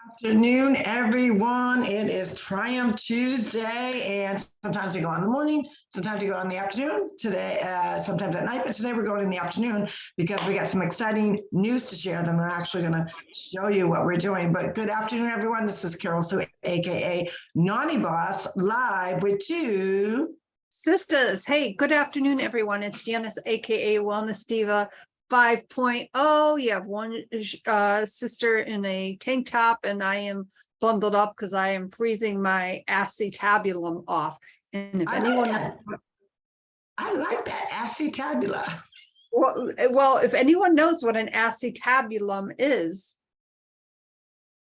Afternoon, everyone. It is Triumph Tuesday, and sometimes we go in the morning, sometimes we go in the afternoon. Today, sometimes at night, but today we're going in the afternoon because we got some exciting news to share. Then we're actually going to show you what we're doing. But good afternoon, everyone. This is Carol Sue, aka Naughty Boss, live with Two Sisters. Hey, good afternoon, everyone. It's Janice, aka Wellness Diva 5.0. You have one sister in a tank top, and I am bundled up because I am freezing my acetabulum off. And if anyone, I like that acetabula. well, if anyone knows what an acetabulum is,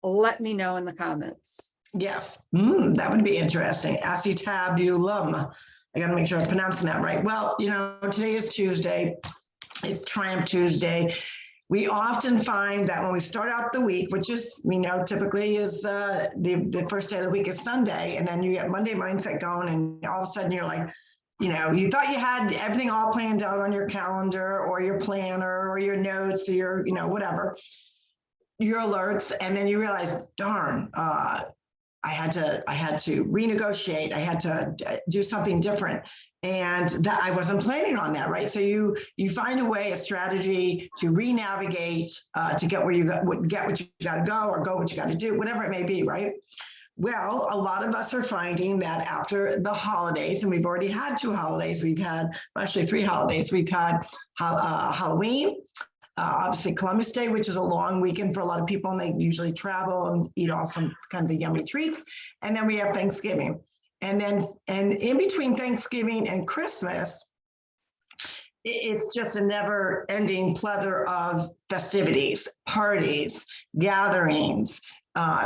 let me know in the comments. Yes, that would be interesting. Acetabulum. I got to make sure I'm pronouncing that right. Well, you know, today is Tuesday. It's Triumph Tuesday. We often find that when we start out the week, which is, we know typically is the first day of the week is Sunday, and then you get Monday mindset going, and all of a sudden you're like, you know, you thought you had everything all planned out on your calendar or your planner or your notes or your, you know, whatever, your alerts, and then you realize, darn, I had to renegotiate. I had to do something different, and that I wasn't planning on that, right? So you find a way, a strategy to re-navigate, to get where you get what you got to go, or go what you got to do, whatever it may be, right? Well, a lot of us are finding that after the holidays, and we've already had 2 holidays. We've had actually 3 holidays. We've had Halloween. Obviously Columbus Day, which is a long weekend for a lot of people, and they usually travel and eat all some kinds of yummy treats. And then we have Thanksgiving. And in between Thanksgiving and Christmas, it's just a never ending plethora of festivities, parties, gatherings,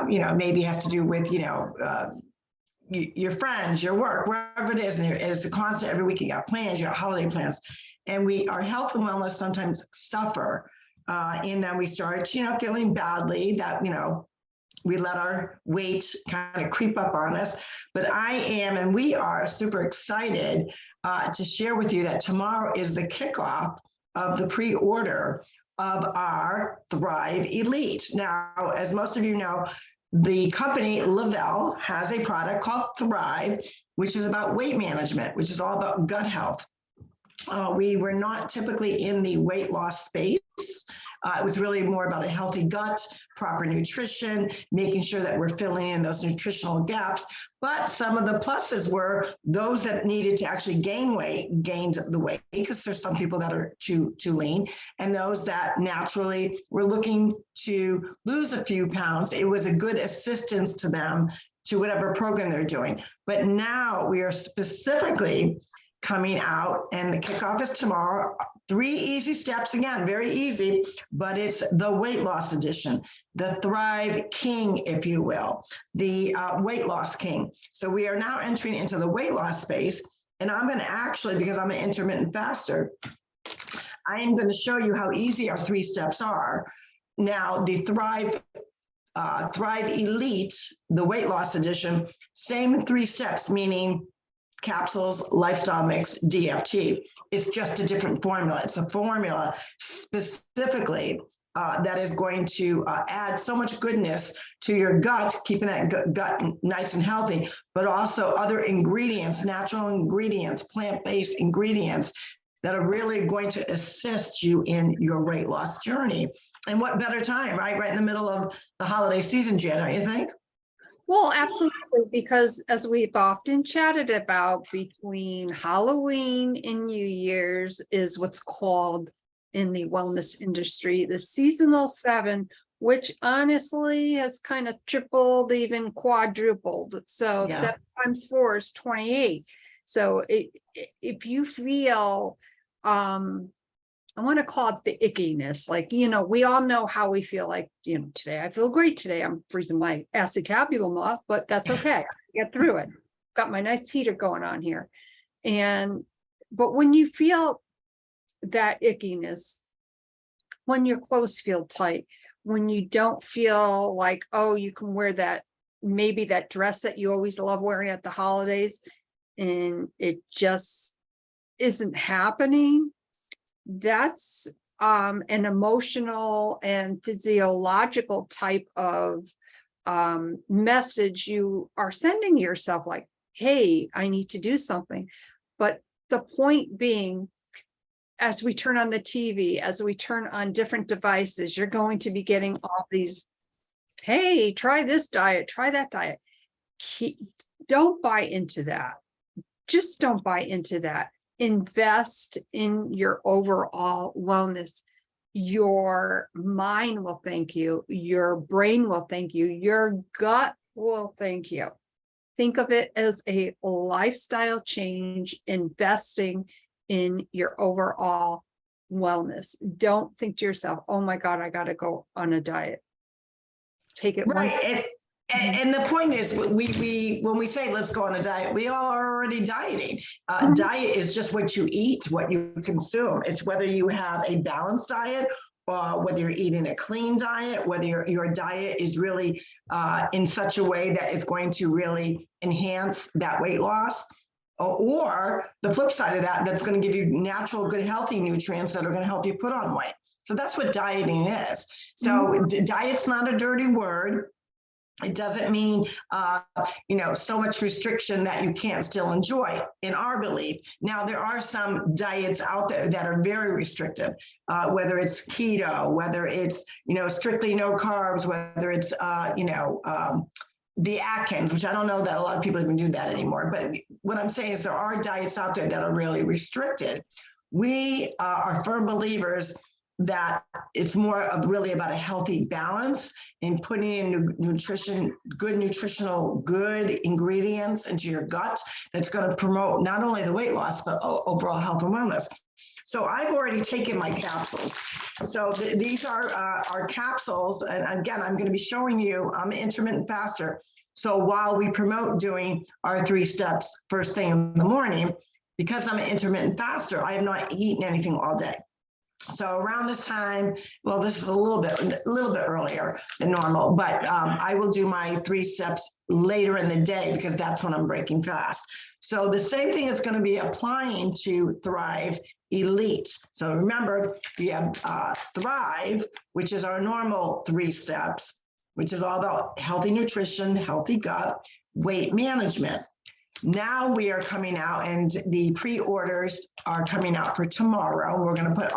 you know, maybe has to do with, you know, your friends, your work, wherever it is. And it's a constant, every week you got plans, you got holiday plans. And our health and wellness sometimes suffer in that we start, you know, feeling badly that, you know, we let our weight kind of creep up on us. But I am, and we are super excited to share with you that tomorrow is the kickoff of the pre-order of our Thrive Elite. Now, as most of you know, the company Lavelle has a product called Thrive, which is about weight management, which is all about gut health. We were not typically in the weight loss space. It was really more about a healthy gut, proper nutrition, making sure that we're filling in those nutritional gaps. But some of the pluses were those that needed to actually gain weight, gained the weight, because there's some people that are too lean, and those that naturally were looking to lose a few pounds. It was a good assistance to them to whatever program they're doing. But now we are specifically coming out, and the kickoff is tomorrow. 3 easy steps, again, very easy, but it's the weight loss edition, the Thrive King, if you will, the weight loss king. So we are now entering into the weight loss space, and I'm going to actually, because I'm an intermittent faster, I am going to show you how easy our 3 steps are. Now, the Thrive Elite, the weight loss edition, same 3 steps, meaning capsules, lifestyle mix, DFT. It's just a different formula. It's a formula specifically that is going to add so much goodness to your gut, keeping that gut nice and healthy, but also other ingredients, natural ingredients, plant-based ingredients that are really going to assist you in your weight loss journey. And what better time, right? Right in the middle of the holiday season, Jen, don't you think? Well, absolutely, because as we've often chatted about, between Halloween and New Year's is what's called in the wellness industry the seasonal 7, which honestly has kind of tripled, even quadrupled. So yeah. 7 times 4 is 28. So if you feel I want to call it the ickiness. Like, you know, we all know how we feel like, you know, today I feel great. Today I'm freezing my acetabulum off, but that's okay. Get through it. Got my nice heater going on here. But when you feel that ickiness, when your clothes feel tight, when you don't feel like, oh, you can wear that, maybe that dress that you always love wearing at the holidays, and it just isn't happening, that's an emotional and physiological type of message you are sending yourself, like, hey, I need to do something. But the point being, as we turn on the TV, as we turn on different devices, you're going to be getting all these, hey, try this diet, try that diet. Don't buy into that. Just don't buy into that. Invest in your overall wellness. Your mind will thank you. Your brain will thank you. Your gut will thank you. Think of it as a lifestyle change, investing in your overall wellness. Don't think to yourself, oh my God, I got to go on a diet. Take it one step. And the point is, we when we say let's go on a diet, we all are already dieting. Diet is just what you eat, what you consume. It's whether you have a balanced diet, whether you're eating a clean diet, whether your diet is really in such a way that it's going to really enhance that weight loss, or the flip side of that, that's going to give you natural, good, healthy nutrients that are going to help you put on weight. So that's what dieting is. So diet's not a dirty word. It doesn't mean, so much restriction that you can't still enjoy, in our belief. Now, there are some diets out there that are very restrictive, whether it's keto, whether it's, strictly no carbs, whether it's, the Atkins, which I don't know that a lot of people even do that anymore. But what I'm saying is there are diets out there that are really restricted. We are firm believers that it's more of really about a healthy balance in putting in nutritional good ingredients into your gut that's going to promote not only the weight loss, but overall health and wellness. So I've already taken my capsules. So these are our capsules. And again, I'm going to be showing you, I'm an intermittent faster. So while we promote doing our 3 steps first thing in the morning, because I'm an intermittent faster, I have not eaten anything all day. So around this time, well, this is a little bit earlier than normal, but I will do my 3 steps later in the day because that's when I'm breaking fast. So the same thing is going to be applying to Thrive Elite. So remember, we have Thrive, which is our normal 3 steps, which is all about healthy nutrition, healthy gut, weight management. Now we are coming out, and the pre-orders are coming out for tomorrow. We're going to put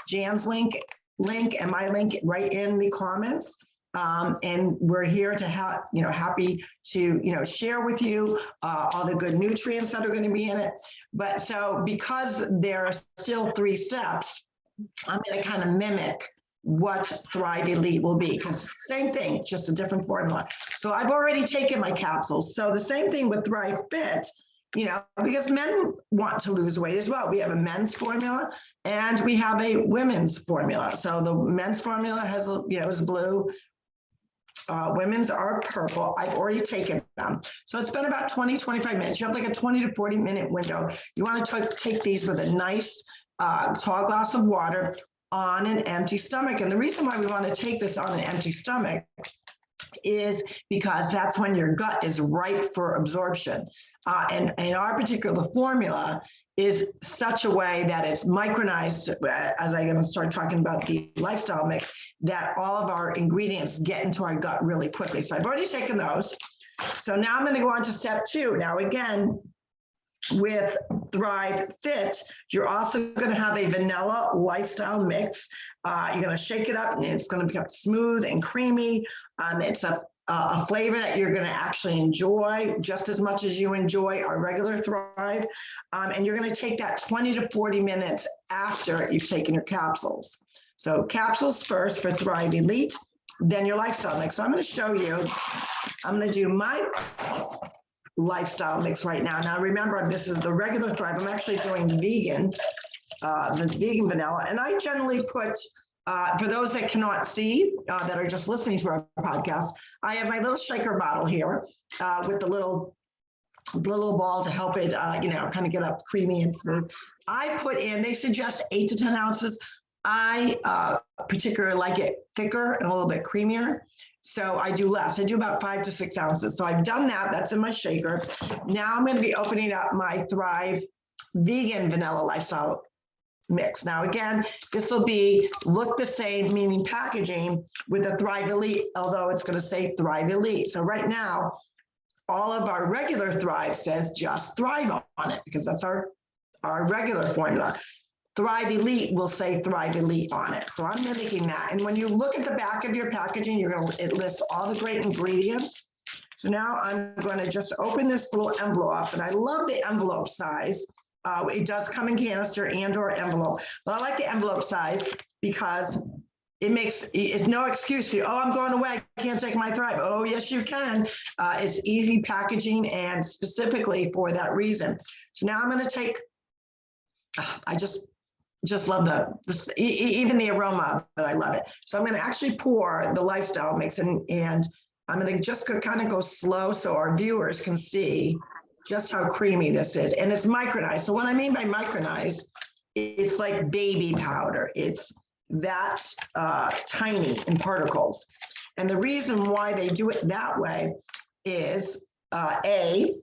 Jan's link and my link right in the comments. And we're here to have, happy to, share with you all the good nutrients that are going to be in it. But so because there are still 3 steps, I'm going to kind of mimic what Thrive Elite will be, because same thing, just a different formula. So I've already taken my capsules. So the same thing with Thrive Fit, because men want to lose weight as well. We have a men's formula and we have a women's formula. So the men's formula has, is blue. Women's are purple. I've already taken them. So it's been about 20, 25 minutes. You have like a 20 to 40 minute window. You want to take these with a nice tall glass of water on an empty stomach. And the reason why we want to take this on an empty stomach is because that's when your gut is ripe for absorption. And our particular formula is such a way that it's micronized, as I'm going to start talking about the lifestyle mix, that all of our ingredients get into our gut really quickly. So I've already taken those. So now I'm going to go on to step 2. Now, again, with Thrive Fit, you're also going to have a vanilla lifestyle mix. You're going to shake it up and it's going to become smooth and creamy. It's a flavor that you're going to actually enjoy just as much as you enjoy our regular Thrive. And you're going to take that 20 to 40 minutes after you've taken your capsules. So capsules first for Thrive Elite, then your lifestyle mix. So I'm going to show you, I'm going to do my lifestyle mix right now. Now remember, this is the regular Thrive. I'm actually doing vegan, the vegan vanilla. And I generally put, for those that cannot see, that are just listening to our podcast, I have my little shaker bottle here with the little ball to help it, kind of get up creamy and smooth. I put in, they suggest 8 to 10 ounces. I particularly like it thicker and a little bit creamier. So I do less. I do about 5 to 6 ounces. So I've done that. That's in my shaker. Now I'm going to be opening up my Thrive Vegan Vanilla Lifestyle mix. Now, again, this will look the same, meaning packaging with a Thrive Elite, although it's going to say Thrive Elite. So right now, all of our regular Thrive says just Thrive on it because that's our regular formula. Thrive Elite will say Thrive Elite on it. So I'm mimicking that. And when you look at the back of your packaging, it lists all the great ingredients. So now I'm going to just open this little envelope, and I love the envelope size. It does come in canister and or envelope, but I like the envelope size because it's no excuse for you. Oh, I'm going away. I can't take my Thrive. Oh, yes, you can. It's easy packaging and specifically for that reason. So now I'm going to take, I just love even the aroma, but I love it. So I'm going to actually pour the lifestyle mix and I'm going to just kind of go slow so our viewers can see just how creamy this is. And it's micronized. So what I mean by micronized, it's like baby powder. It's that tiny in particles. And the reason why they do it that way is a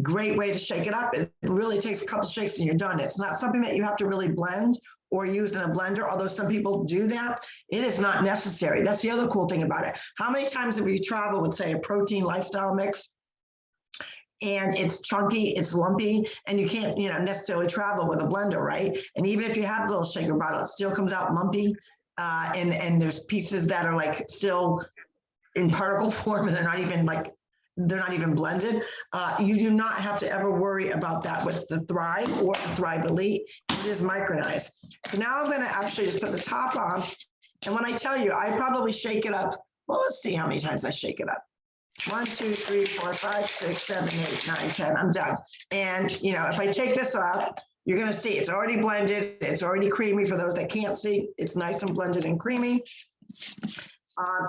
great way to shake it up. It really takes a couple shakes and you're done. It's not something that you have to really blend or use in a blender, although some people do that. It is not necessary. That's the other cool thing about it. How many times have you traveled with, say, a protein lifestyle mix and it's chunky, it's lumpy, and you can't, necessarily travel with a blender, right? And even if you have the little shaker bottle, it still comes out lumpy. And there's pieces that are like still in particle form and they're not even blended. You do not have to ever worry about that with the Thrive or the Thrive Elite. It is micronized. So now I'm going to actually just put the top on. And when I tell you, I probably shake it up. Well, let's see how many times I shake it up. 1, 2, 3, 4, 5, 6, 7, 8, 9, 10. I'm done. And, if I take this off, you're going to see it's already blended. It's already creamy for those that can't see. It's nice and blended and creamy.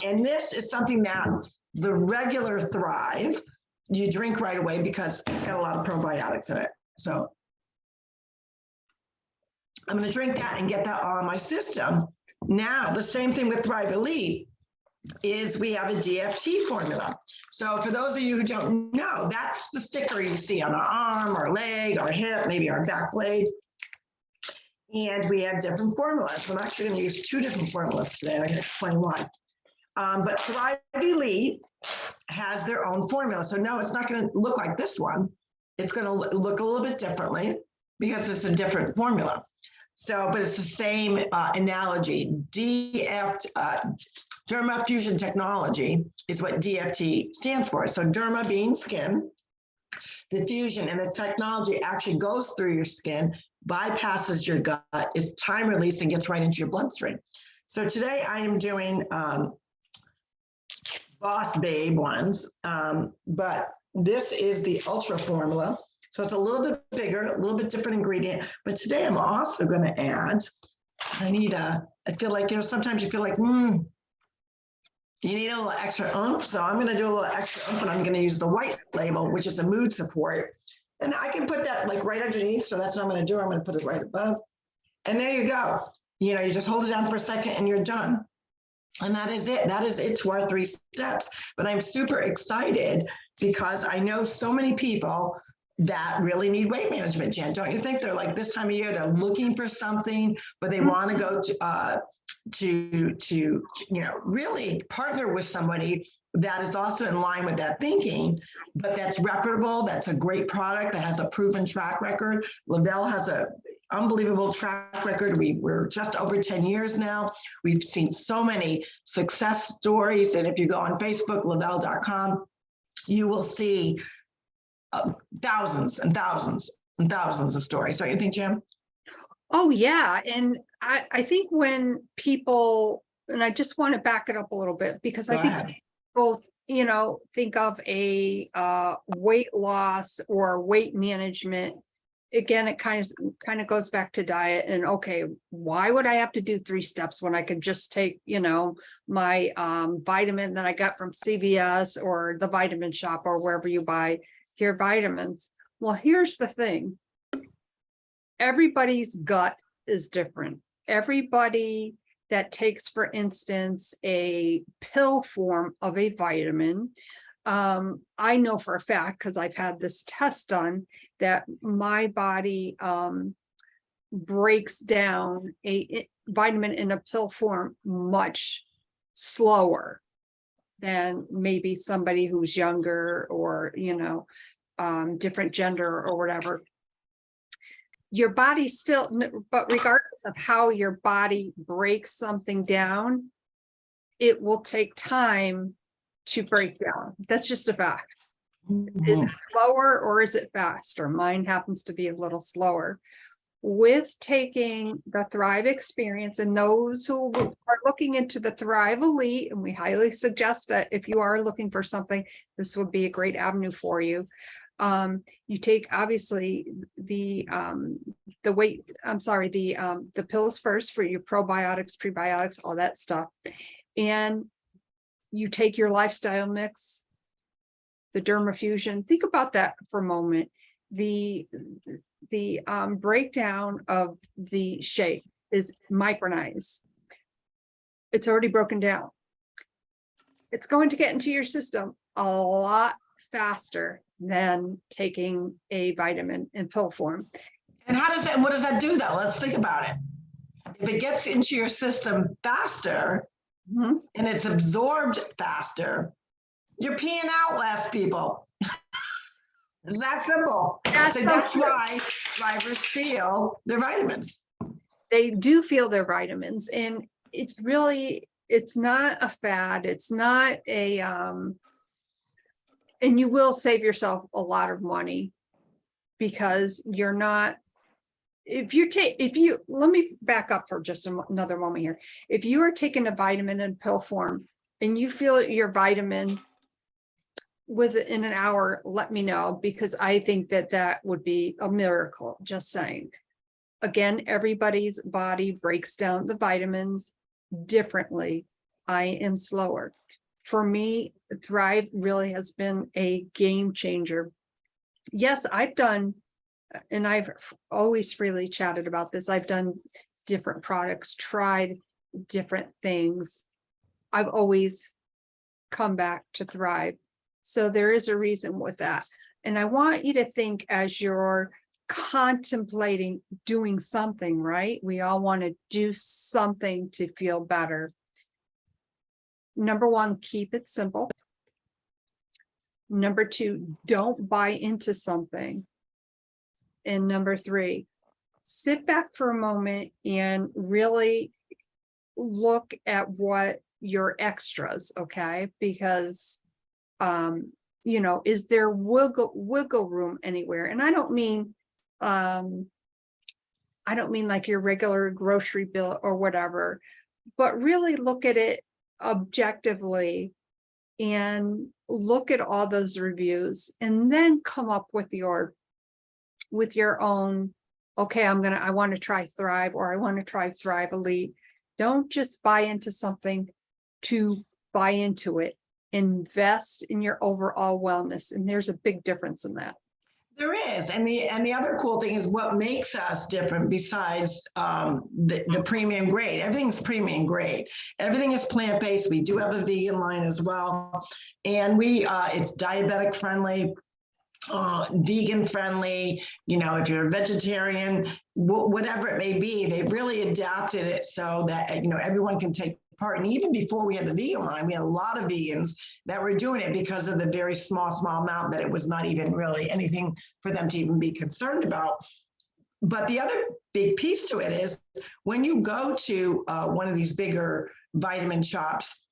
And this is something that the regular Thrive, you drink right away because it's got a lot of probiotics in it. So I'm going to drink that and get that all in my system. Now, the same thing with Thrive Elite is we have a DFT formula. So for those of you who don't know, that's the sticker you see on our arm, our leg, our hip, maybe our back blade. And we have different formulas. I'm actually going to use 2 different formulas today. I'm going to explain why. But Thrive Elite has their own formula. So no, it's not going to look like this one. It's going to look a little bit differently because it's a different formula. So, but it's the same analogy. Derma Fusion Technology is what DFT stands for. So derma being skin, the fusion and the technology actually goes through your skin, bypasses your gut, is time released and gets right into your bloodstream. So today I am doing Boss Babe ones, but this is the Ultra formula. So it's a little bit bigger, a little bit different ingredient, but today I'm also going to add, I feel like, sometimes you feel like, you need a little extra oomph. So I'm going to do a little extra oomph and I'm going to use the white label, which is a mood support. And I can put that like right underneath. So that's what I'm going to do. I'm going to put it right above. And there you go. You just hold it down for a second and you're done. And that is it. That is it to our 3 steps. But I'm super excited because I know so many people that really need weight management, Jen. Don't you think? They're like this time of year, they're looking for something, but they want to go to really partner with somebody that is also in line with that thinking, but that's reputable, that's a great product, that has a proven track record. Lavelle has a unbelievable track record. We're just over 10 years now. We've seen so many success stories. And if you go on Facebook, lavelle.com, you will see thousands and thousands and thousands of stories. Don't you think, Jim? Oh, yeah. And I think when people, and I just want to back it up a little bit because I think both, think of a weight loss or weight management. Again, it kind of goes back to diet and okay, why would I have to do 3 steps when I could just take, my vitamin that I got from CVS or the vitamin shop or wherever you buy your vitamins? Well, here's the thing. Everybody's gut is different. Everybody that takes, for instance, a pill form of a vitamin, I know for a fact, because I've had this test done, that my body breaks down a vitamin in a pill form much slower than maybe somebody who's younger or, different gender or whatever. Your body still, but regardless of how your body breaks something down, it will take time to break down. That's just a fact. Is it slower or is it faster? Mine happens to be a little slower. With taking the Thrive experience, and those who are looking into the Thrive Elite, and we highly suggest that if you are looking for something, this would be a great avenue for you. You take obviously the pills first for your probiotics, prebiotics, all that stuff. And you take your lifestyle mix, the dermafusion. Think about that for a moment. The breakdown of the shake is micronized. It's already broken down. It's going to get into your system a lot faster than taking a vitamin in pill form. And what does that do though? Let's think about it. If it gets into your system faster, and it's absorbed faster, you're peeing out less, people. It's that simple. That's why drivers feel their vitamins. They do feel their vitamins, and it's not a fad. It's not a, and you will save yourself a lot of money because you're not, let me back up for just another moment here. If you are taking a vitamin in pill form and you feel your vitamin within an hour, let me know, because I think that would be a miracle. Just saying. Again, everybody's body breaks down the vitamins differently. I am slower. For me, Thrive really has been a game changer. Yes, I've done, and I've always freely chatted about this, I've done different products, tried different things. I've always come back to Thrive. So there is a reason with that. And I want you to think as you're contemplating doing something, right? We all want to do something to feel better. Number one, keep it simple. Number two, don't buy into something. And number three, sit back for a moment and really look at what your extras, okay? Because is there wiggle room anywhere? And I don't mean like your regular grocery bill or whatever, but really look at it objectively and look at all those reviews and then come up with your own, okay, I want to try Thrive, or I want to try Thrive Elite. Don't just buy into something to buy into it. Invest in your overall wellness. And there's a big difference in that. There is. And the other cool thing is what makes us different besides the premium grade. Everything's premium grade. Everything is plant-based. We do have a vegan line as well. And it's diabetic friendly, vegan friendly, if you're a vegetarian, whatever it may be, they've really adapted it so that, everyone can take part. And even before we had the vegan line, we had a lot of vegans that were doing it because of the very small amount that it was not even really anything for them to even be concerned about. But the other big piece to it is when you go to one of these bigger vitamin shops,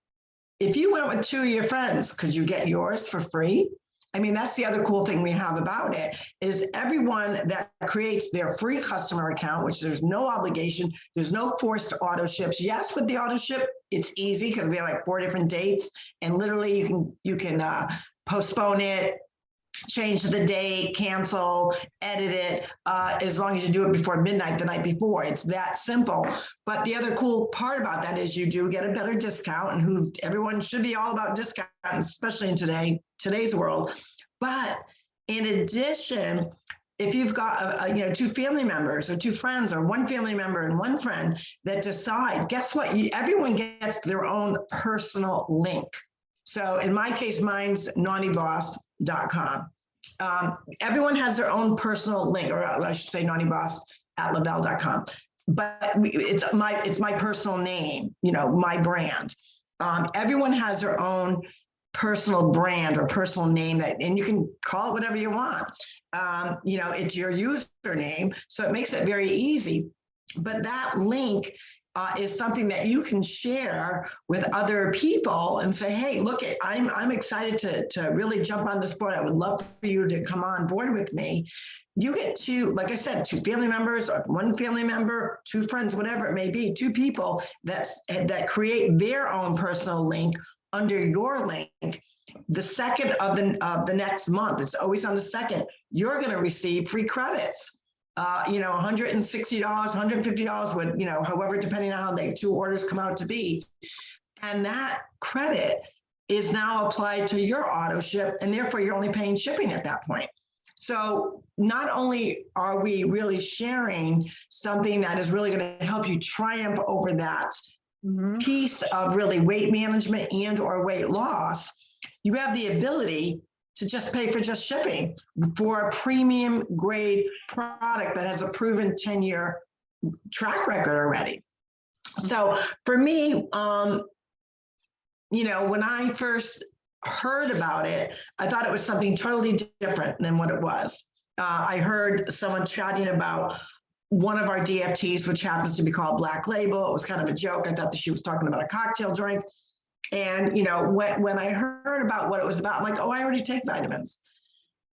if you went with two of your friends, could you get yours for free? I mean, that's the other cool thing we have about it is everyone that creates their free customer account, which there's no obligation, there's no forced auto ships. Yes, with the auto ship, it's easy because we have like 4 different dates, and literally you can postpone it, change the date, cancel, edit it, as long as you do it before midnight the night before. It's that simple. But the other cool part about that is you do get a better discount, and everyone should be all about discounts, especially in today's world. But in addition, if you've got 2 family members or 2 friends or 1 family member and 1 friend that decide, guess what? Everyone gets their own personal link. So in my case, mine's naughtyboss.com. Everyone has their own personal link, or I should say Naughty Boss lavelle.com. But it's my personal name, my brand. Everyone has their own personal brand or personal name and you can call it whatever you want. It's your username, so it makes it very easy. But that link is something that you can share with other people and say, hey, look, I'm excited to really jump on this board. I would love for you to come on board with me. You get two, like I said, two family members, or one family member, two friends, whatever it may be, two people that create their own personal link under your link. The second of the next month, it's always on the second, you're going to receive free credits. $160, $150 would, however, depending on how the two orders come out to be. And that credit is now applied to your auto ship, and therefore you're only paying shipping at that point. So not only are we really sharing something that is really going to help you triumph over that piece of really weight management and or weight loss, you have the ability to just pay for just shipping for a premium grade product that has a proven 10-year track record already. So for me, when I first heard about it, I thought it was something totally different than what it was. I heard someone chatting about one of our DFTs, which happens to be called Black Label. It was kind of a joke. I thought that she was talking about a cocktail drink. And, when I heard about what it was about, I'm like, oh, I already take vitamins.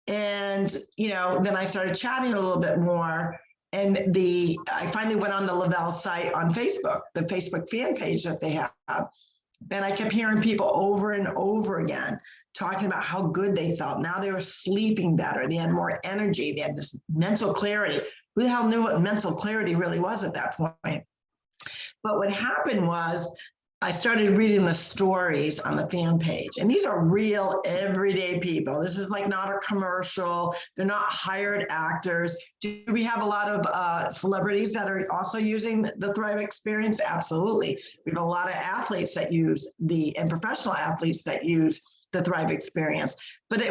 And, then I started chatting a little bit more. And I finally went on the Lavelle site on Facebook, the Facebook fan page that they have. And I kept hearing people over and over again talking about how good they felt. Now they were sleeping better. They had more energy. They had this mental clarity. Who the hell knew what mental clarity really was at that point? But what happened was I started reading the stories on the fan page, and these are real everyday people. This is like not a commercial. They're not hired actors. Do we have a lot of celebrities that are also using the Thrive experience? Absolutely. We have a lot of athletes that use and professional athletes that use the Thrive experience. But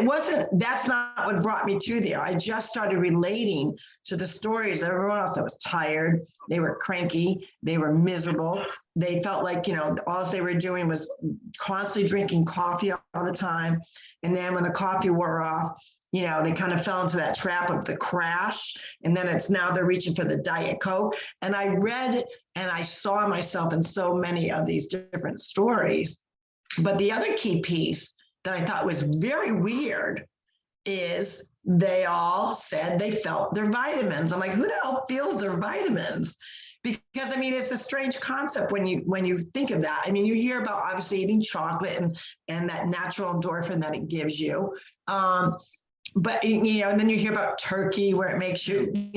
that's not what brought me to there. I just started relating to the stories of everyone else that was tired. They were cranky. They were miserable. They felt like, all they were doing was constantly drinking coffee all the time. And then when the coffee wore off, they kind of fell into that trap of the crash. And then they're reaching for the Diet Coke. And I read and I saw myself in so many of these different stories. But the other key piece that I thought was very weird is they all said they felt their vitamins. I'm like, who the hell feels their vitamins? Because it's a strange concept when you think of that. You hear about obviously eating chocolate and that natural endorphin that it gives you. But and then you hear about turkey where it makes you,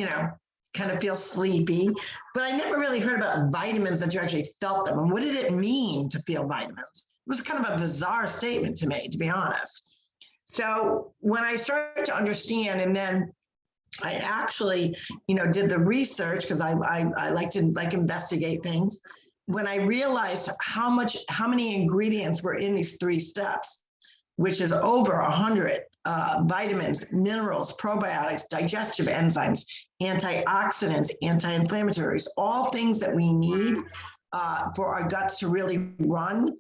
kind of feel sleepy. But I never really heard about vitamins that you actually felt them. And what did it mean to feel vitamins? It was kind of a bizarre statement to me, to be honest. So when I started to understand, and then I actually, did the research because I like to investigate things. When I realized how many ingredients were in these 3 steps, which is over 100 vitamins, minerals, probiotics, digestive enzymes, antioxidants, anti-inflammatories, all things that we need for our guts to really run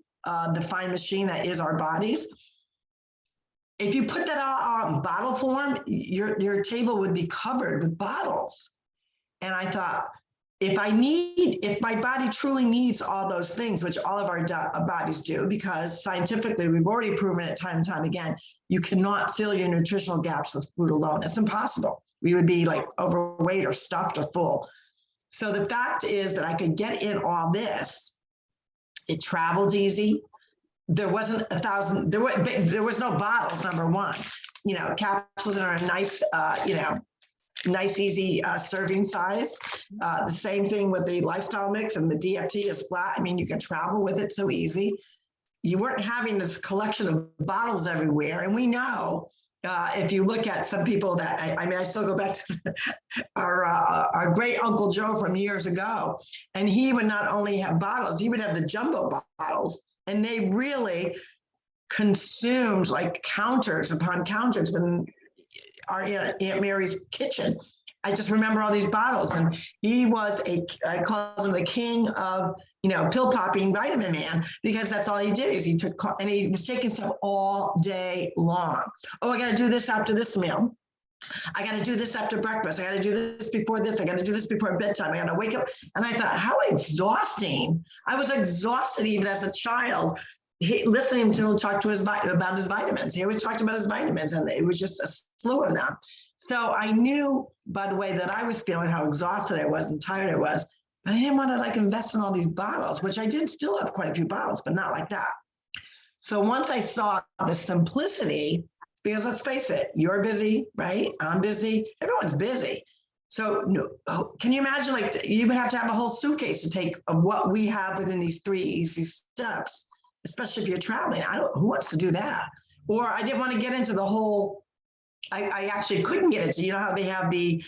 the fine machine that is our bodies. If you put that all in bottle form, your table would be covered with bottles. And I thought, if my body truly needs all those things, which all of our bodies do, because scientifically we've already proven it time and time again, you cannot fill your nutritional gaps with food alone. It's impossible. We would be like overweight or stuffed or full. So the fact is that I could get in all this. It traveled easy. There wasn't there was no bottles, number one. Capsules are a nice, nice, easy serving size. The same thing with the lifestyle mix, and the DFT is flat. You can travel with it so easy. You weren't having this collection of bottles everywhere. And we know, if you look at some people that, I still go back to our great Uncle Joe from years ago, and he would not only have bottles, he would have the jumbo bottles, and they really consumed like counters upon counters in our Aunt Mary's kitchen. I just remember all these bottles, and he was I called him the king of, pill popping vitamin man, because that's all he did is he took, and he was taking stuff all day long. Oh, I got to do this after this meal. I got to do this after breakfast. I got to do this before this. I got to do this before bedtime. I got to wake up. And I thought, how exhausting. I was exhausted even as a child, listening to him talk to about his vitamins. He always talked about his vitamins, and it was just a slew of them. So I knew by the way that I was feeling how exhausted I was and tired I was, but I didn't want to invest in all these bottles, which I did still have quite a few bottles, but not like that. So once I saw the simplicity, because let's face it, you're busy, right? I'm busy. Everyone's busy. So can you imagine, you would have to have a whole suitcase to take of what we have within these 3 easy steps, especially if you're traveling. Who wants to do that? Or I didn't want to get into the whole, I actually couldn't get into, how they have the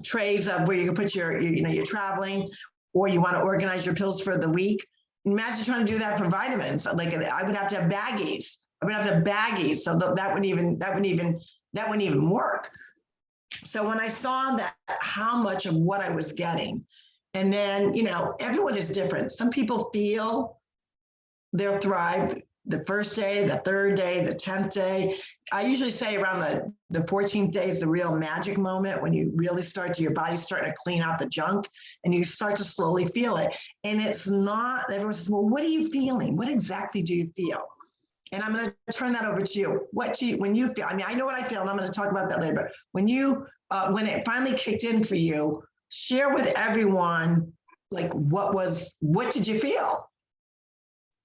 trays of where you can put you're traveling, or you want to organize your pills for the week. Imagine trying to do that for vitamins. I would have to have baggies. So that wouldn't even work. So when I saw that, how much of what I was getting, and then, everyone is different. Some people feel they'll thrive the first day, the third day, the 10th day. I usually say around the 14th day is the real magic moment, when you really your body's starting to clean out the junk, and you start to slowly feel it. And it's not, everyone says, well, what are you feeling? What exactly do you feel? And I'm going to turn that over to you. When you feel, I know what I feel, and I'm going to talk about that later, but when when it finally kicked in for you, share with everyone, what did you feel?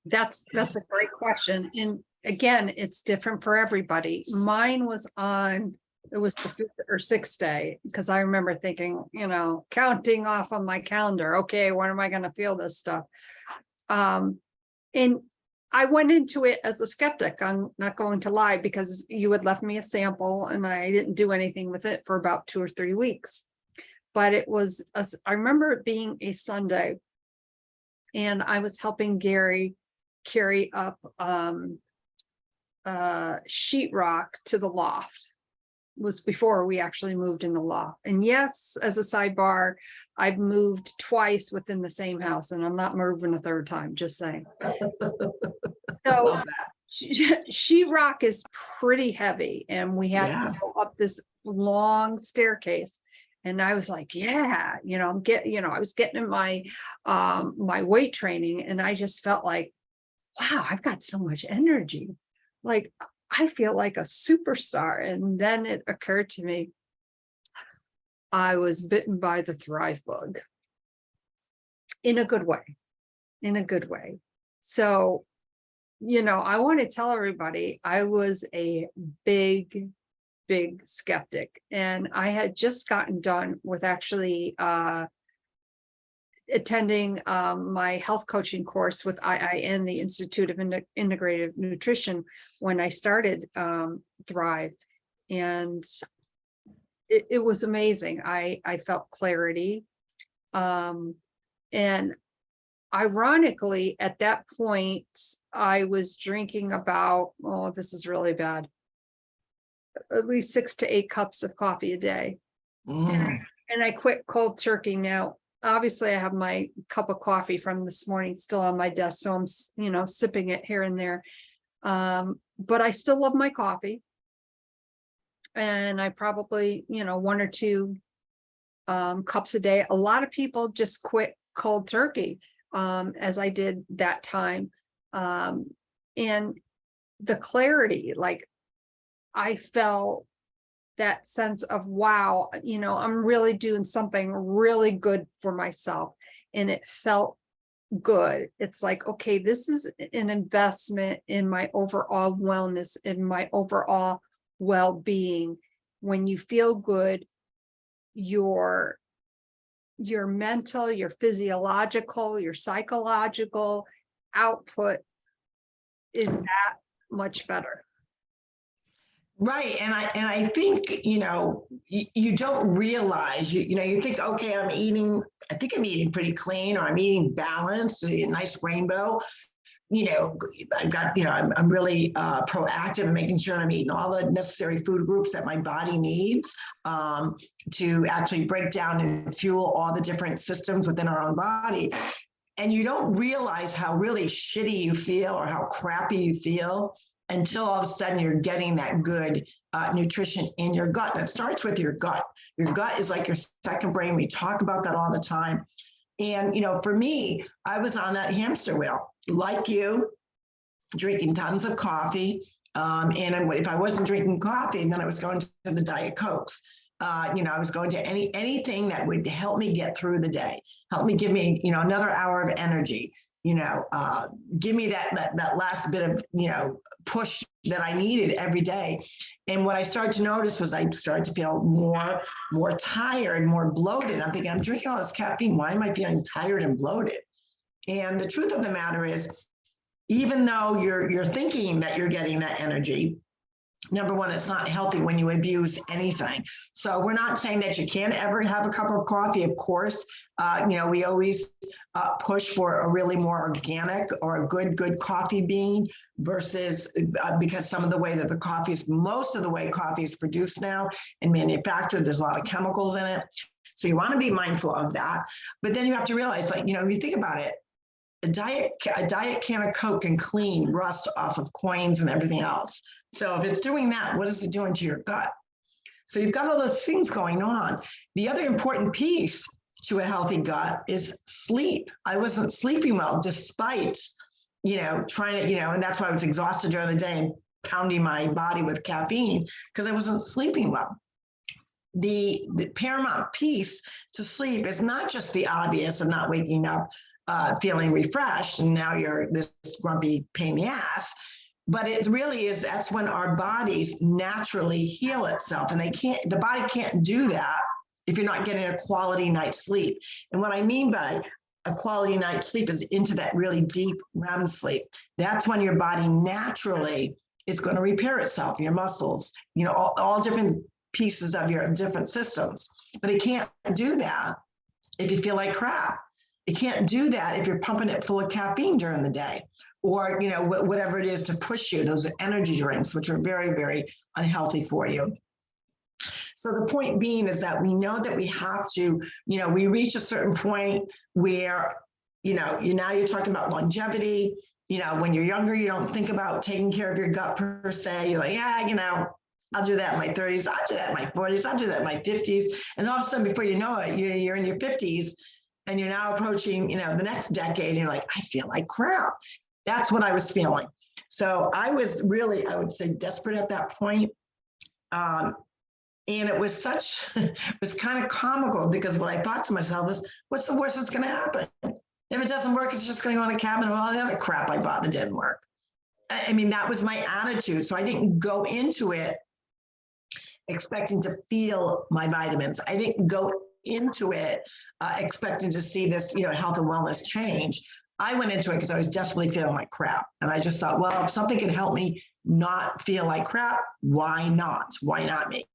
That's a great question. And again, it's different for everybody. Mine was it was the 5th or 6th day, because I remember thinking, counting off on my calendar, okay, when am I going to feel this stuff? And I went into it as a skeptic. I'm not going to lie, because you had left me a sample and I didn't do anything with it for about 2 or 3 weeks. But I remember it being a Sunday, and I was helping Gary carry up sheetrock to the loft. It was before we actually moved in the loft. And yes, as a sidebar, I've moved twice within the same house, and I'm not moving a 3rd time, just saying. So sheetrock is pretty heavy, and we had to go up this long staircase. And I was like, yeah, I was getting in my my weight training, and I just felt like, wow, I've got so much energy. I feel like a superstar. And then it occurred to me, I was bitten by the Thrive bug in a good way. So, I want to tell everybody I was a big skeptic, and I had just gotten done with actually attending my health coaching course with IIN, the Institute of Integrative Nutrition, when I started Thrive. And it was amazing. I felt clarity. And ironically, at that point, I was drinking about, this is really bad, at least 6 to 8 cups of coffee a day. And I quit cold turkey. Now, obviously I have my cup of coffee from this morning still on my desk, so I'm sipping it here and there, but I still love my coffee, and I probably 1 or 2 cups a day. A lot of people just quit cold turkey, as I did that time, and the clarity, I felt that sense of, wow, I'm really doing something really good for myself. And it felt good. It's like, okay, this is an investment in my overall wellness, in my overall well-being. When you feel good, your mental, your physiological, your psychological output is that much better. Right. And I think, you don't realize, you think, okay, I think I'm eating pretty clean, or I'm eating balanced, a nice rainbow. I got, I'm really proactive in making sure I'm eating all the necessary food groups that my body needs to actually break down and fuel all the different systems within our own body. And you don't realize how really shitty you feel or how crappy you feel until all of a sudden you're getting that good nutrition in your gut. And it starts with your gut. Your gut is like your second brain. We talk about that all the time. And, for me, I was on that hamster wheel, like you, drinking tons of coffee. And if I wasn't drinking coffee, then I was going to the Diet Cokes. I was going to anything that would help me get through the day, help me give me, another hour of energy, give me that last bit of, push that I needed every day. And what I started to notice was I started to feel more tired, more bloated. I'm thinking, I'm drinking all this caffeine. Why am I feeling tired and bloated? And the truth of the matter is, even though you're thinking that you're getting that energy, number one, it's not healthy when you abuse anything. So we're not saying that you can't ever have a cup of coffee. Of course, we always push for a really more organic or a good coffee bean versus because some of the way that most of the way coffee is produced now and manufactured, there's a lot of chemicals in it. So you want to be mindful of that. But then you have to realize, if you think about it, a diet can of Coke can clean rust off of coins and everything else. So if it's doing that, what is it doing to your gut? So you've got all those things going on. The other important piece to a healthy gut is sleep. I wasn't sleeping well despite, trying to, and that's why I was exhausted during the day and pounding my body with caffeine because I wasn't sleeping well. The paramount piece to sleep is not just the obvious of not waking up feeling refreshed and now you're this grumpy pain in the ass, but it really is, that's when our bodies naturally heal itself, and the body can't do that if you're not getting a quality night's sleep. And what I mean by a quality night's sleep is into that really deep REM sleep. That's when your body naturally is going to repair itself, your muscles, all different pieces of your different systems. But it can't do that if you feel like crap. It can't do that if you're pumping it full of caffeine during the day, or whatever it is to push you, those energy drinks, which are very, very unhealthy for you. So the point being is that we know that we have to, we reach a certain point where, now you're talking about longevity. When you're younger, you don't think about taking care of your gut per se. You're like, I'll do that in my 30s. I'll do that in my 40s. I'll do that in my 50s. And all of a sudden, before you know it, you're in your 50s. And you're now approaching, the next decade, and you're like, I feel like crap. That's what I was feeling. So I was really, I would say, desperate at that point. And it was it was kind of comical because what I thought to myself is, what's the worst that's going to happen? If it doesn't work, it's just going to go in the cabinet of all the other crap I bought that didn't work. I mean, that was my attitude. So I didn't go into it expecting to feel my vitamins. I didn't go into it expecting to see this, health and wellness change. I went into it because I was desperately feeling like crap. And I just thought, well, if something can help me not feel like crap, why not? Why not me?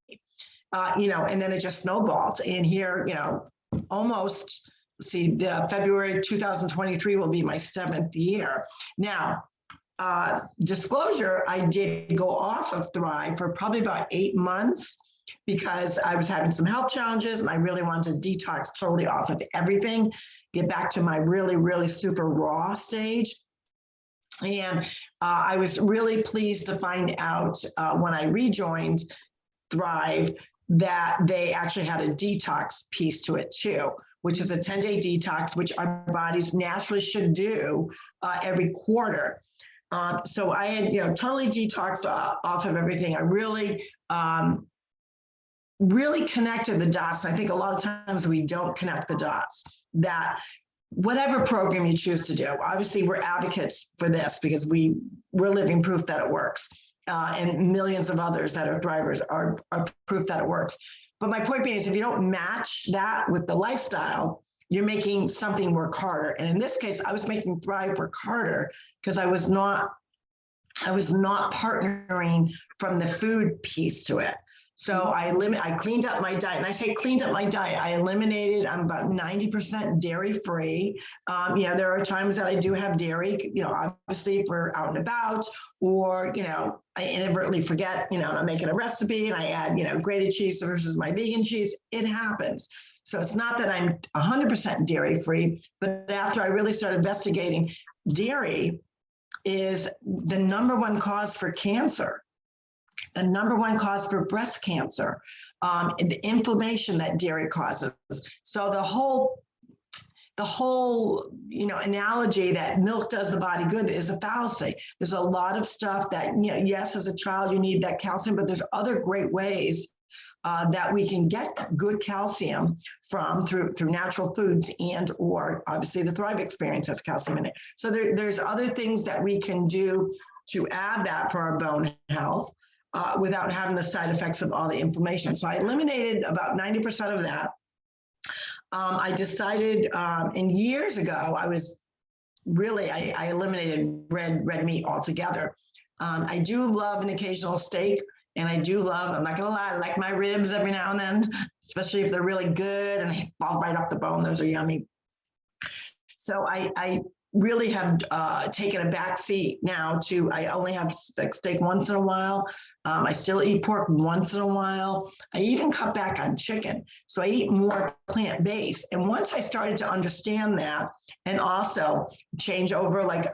And then it just snowballed. And here, the February 2023 will be my 7th year. Now, disclosure, I did go off of Thrive for probably about 8 months because I was having some health challenges and I really wanted to detox totally off of everything, get back to my really, really super raw stage. And I was really pleased to find out when I rejoined Thrive that they actually had a detox piece to it too, which is a 10-day detox, which our bodies naturally should do every quarter. So I had, totally detoxed off of everything. I really connected the dots. I think a lot of times we don't connect the dots, that whatever program you choose to do, obviously we're advocates for this because we're living proof that it works. And millions of others that are thrivers are proof that it works. But my point being is, if you don't match that with the lifestyle, you're making something work harder. And in this case, I was making Thrive work harder because I was not partnering from the food piece to it. So I cleaned up my diet, and I say cleaned up my diet. I eliminated. I'm about 90% dairy free. Yeah, there are times that I do have dairy. Obviously, if we're out and about, or I inadvertently forget. And I'm making a recipe, and I add grated cheese versus my vegan cheese. It happens. So it's not that I'm 100% dairy free, but after I really started investigating, dairy is the #1 cause for cancer, the #1 cause for breast cancer, the inflammation that dairy causes. So the whole analogy that milk does the body good is a fallacy. There's a lot of stuff that, yes, as a child, you need that calcium, but there's other great ways that we can get good calcium from through natural foods, and or obviously the Thrive experience has calcium in it. So there's other things that we can do to add that for our bone health without having the side effects of all the inflammation. So I eliminated about 90% of that. I decided, and years ago, I eliminated red meat altogether. I do love an occasional steak. And I do love, I'm not gonna lie, I like my ribs every now and then, especially if they're really good and they fall right off the bone. Those are yummy. So I really have taken a back seat now to, I only have steak once in a while. I still eat pork once in a while. I even cut back on chicken. So I eat more plant-based. And once I started to understand that, and also change over, like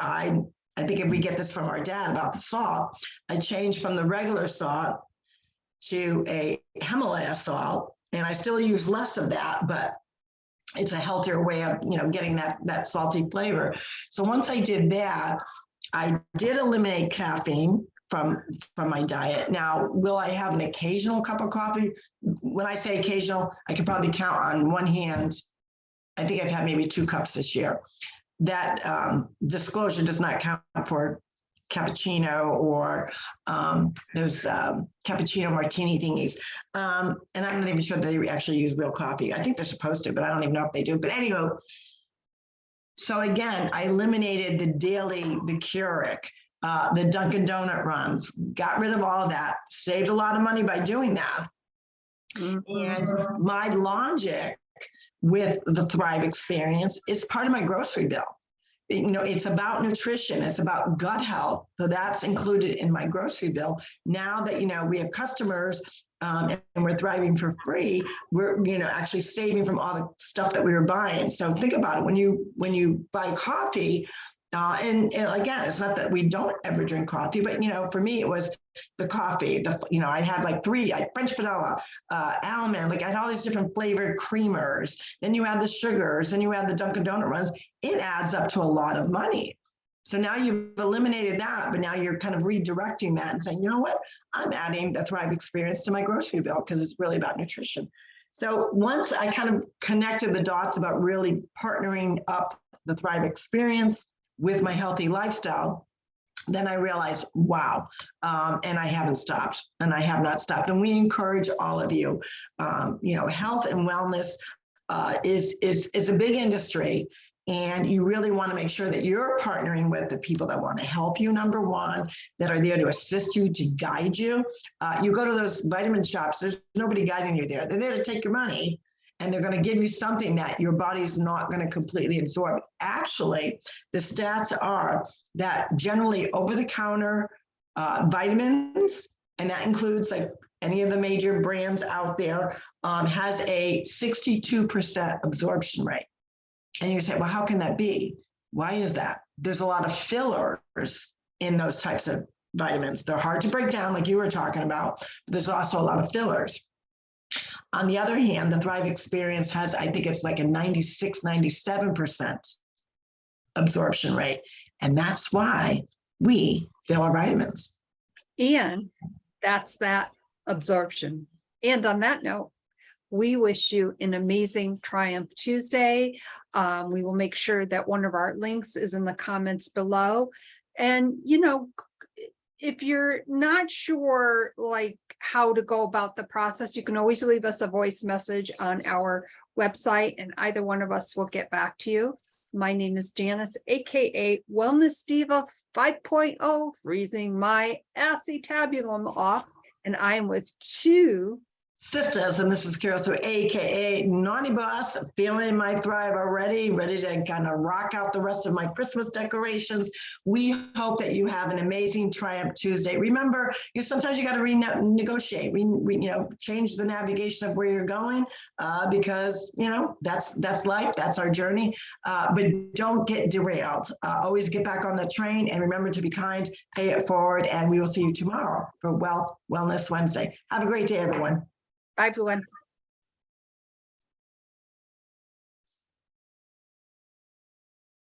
I think if we get this from our dad about the salt, I changed from the regular salt to a Himalaya salt, and I still use less of that, but it's a healthier way of, getting that salty flavor. So once I did that, I did eliminate caffeine from my diet. Now, will I have an occasional cup of coffee? When I say occasional, I can probably count on one hand. I think I've had maybe 2 cups this year. That disclosure does not count for cappuccino or those cappuccino martini thingies. And I'm not even sure they actually use real coffee. I think they're supposed to, but I don't even know if they do. But anyway, so again, I eliminated the Keurig, the Dunkin' Donut runs, got rid of all of that, saved a lot of money by doing that. And my logic with the Thrive experience is part of my grocery bill. It's about nutrition. It's about gut health. So that's included in my grocery bill. Now that, we have customers and we're thriving for free, we're, actually saving from all the stuff that we were buying. So think about it. When you buy coffee, and again, it's not that we don't ever drink coffee, but, for me, it was the coffee, I had like 3, I had French vanilla, almond, I had all these different flavored creamers. Then you add the sugars, then you add the Dunkin' Donut runs. It adds up to a lot of money. So now you've eliminated that, but now you're kind of redirecting that and saying, you know what, I'm adding the Thrive experience to my grocery bill because it's really about nutrition. So once I kind of connected the dots about really partnering up the Thrive experience with my healthy lifestyle, then I realized, wow, and I haven't stopped, and I have not stopped. And we encourage all of you, health and wellness is a big industry, and you really want to make sure that you're partnering with the people that want to help you, #1, that are there to assist you, to guide you. You go to those vitamin shops, there's nobody guiding you there. They're there to take your money, and they're going to give you something that your body's not going to completely absorb. Actually, the stats are that generally over-the-counter vitamins, and that includes like any of the major brands out there, has a 62% absorption rate. And you say, well, how can that be? Why is that? There's a lot of fillers in those types of vitamins. They're hard to break down, like you were talking about, but there's also a lot of fillers. On the other hand, the Thrive experience has, I think it's like a 96, 97% absorption rate. And that's why we fill our vitamins. And that's that absorption. And on that note, we wish you an amazing Triumph Tuesday. We will make sure that one of our links is in the comments below. And, if you're not sure how to go about the process, you can always leave us a voice message on our website and either one of us will get back to you. My name is Janice, aka Wellness Diva 5.0, freezing my acetabulum off And I am with two Sisters, and this is Carol, so AKA Naughty Boss, feeling my thrive already, ready to kind of rock out the rest of my Christmas decorations. We hope that you have an amazing Triumph Tuesday. Remember, sometimes you got to renegotiate, change the navigation of where you're going, because that's life, that's our journey. But don't get derailed. Always get back on the train, and remember to be kind, pay it forward, and we will see you tomorrow for Wellness Wednesday. Have a great day, everyone. Bye, everyone.